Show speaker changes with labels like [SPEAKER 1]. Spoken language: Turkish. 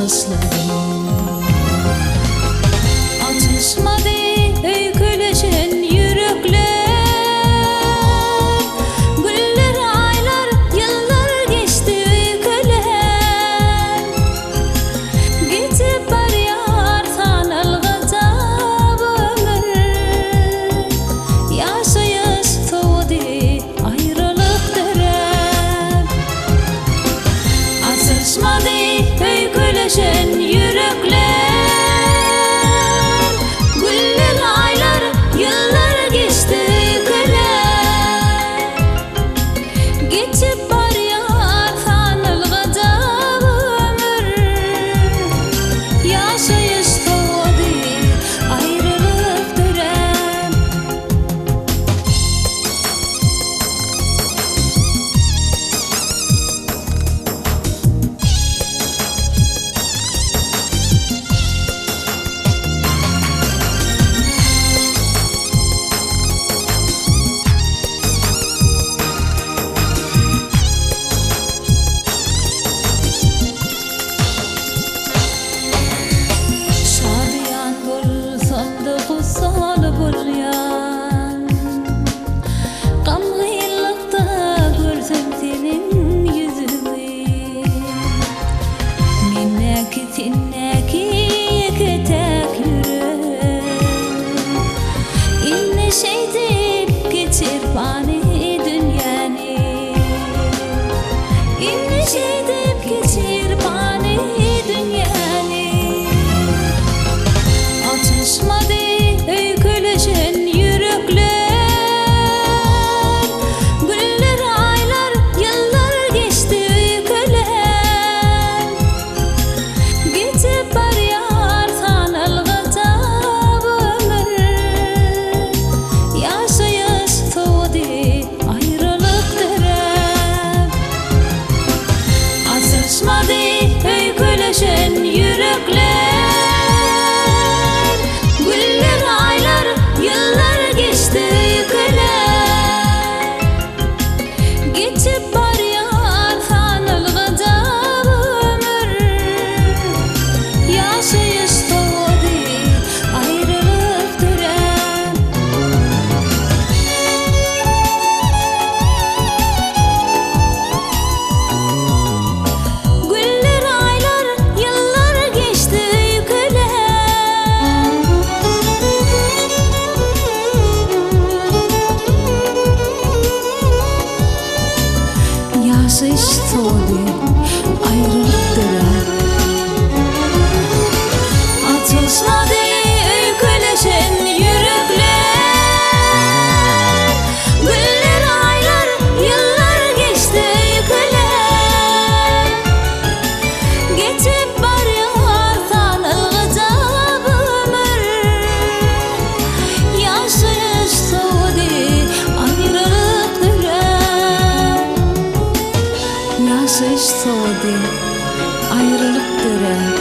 [SPEAKER 1] saçlarım. Atışmadı öyküleşen yürekler, güller, aylar, yıllar geçti öyküler. Gitip barıyar tanılgıda ömür, yaşayış soğudu ayrılık derem. Atışmadı öyküleşen yürekler, güller, aylar, yıllar geçti öyküler. Geçip barıyar tanılgıda ömür, yaşayış soğudu ayrılık derem. Şadiyan bulsan da kutsal bulyan, gamgıylıkta görsem senin yüzünü. Minneki tinneki iki tek yürek, inne şey deyip geçir bani dünyanı. İnne şey deyip geçir bani dünyanı. Atışmadı öyküleşen yürekler, güller, aylar, yıllar geçti öyküler. Gitip barıyar tanılgıda ömür, yaşayış soğudu ayrılık derem. Atışmadı öyküleşen yürekler, güller, aylar, yıllar geçti öyküler. Geçip barıyar tanılgıda ömür, yaşayış soğudu ayrılık derem. Güller, aylar, yıllar geçti öyküler. Yaşayış soğudu ayrılık derem. Atışmadı öyküleşen yürekler, güller, aylar, yıllar geçti öyküler. Geçip barıyar tanılgıda ömür, yaşayış soğudu ayrılık derem. Yaşayış soğudu ayrılık derem.